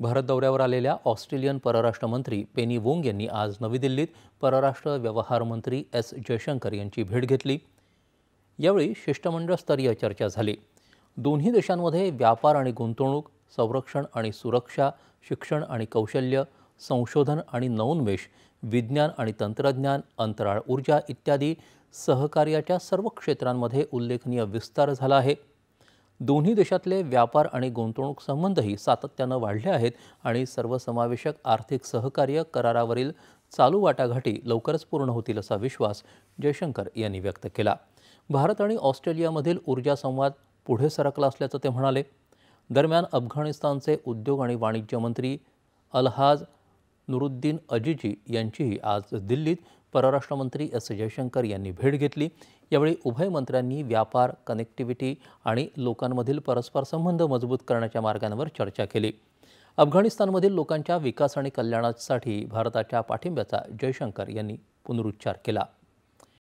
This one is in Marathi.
भारत दौऱ्यावर आलेल्या ऑस्ट्रेलियन परराष्ट्र मंत्री पेनी वोंग यांनी आज नवी दिल्लीत परराष्ट्र व्यवहार मंत्री एस जयशंकर यांची भेट घेतली। यावेळी शिष्टमंडळ स्तरीय चर्चा झाली। दोन्ही देशांमध्ये व्यापार आणि गुंतवणूक, संरक्षण आणि सुरक्षा, शिक्षण आणि कौशल्य, संशोधन आणि नवोन्मेष, विज्ञान आणि तंत्रज्ञान, अंतराळ ऊर्जा इत्यादी सहकार्याच्या सर्व क्षेत्रांमध्ये उल्लेखनीय विस्तार झाला आहे। दोन्ही देशातले व्यापार आणि गुंतवणूक संबंधही सातत्यानं वाढले आहेत आणि सर्वसमावेशक आर्थिक सहकार्य करारावरील चालू वाटाघाटी लवकरच पूर्ण होतील असा विश्वास जयशंकर यांनी व्यक्त केला। भारत आणि ऑस्ट्रेलियामधील ऊर्जा संवाद पुढे सरकला असल्याचं ते म्हणाले। दरम्यान अफगाणिस्तानचे उद्योग आणि वाणिज्य मंत्री अलहाज नुरुद्दीन अजीजी यांचीही आज दिल्लीत परराष्ट्र मंत्री एस जयशंकर यांनी भेट घेतली। यावेळी उभय मंत्र्यांनी व्यापार, कनेक्टिव्हिटी आणि लोकांमधील परस्पर संबंध मजबूत करण्याच्या मार्गांवर चर्चा केली। अफगाणिस्तानमधील लोकांच्या विकास आणि कल्याणासाठी भारताच्या पाठिंब्याचा जयशंकर यांनी पुनरुच्चार केला।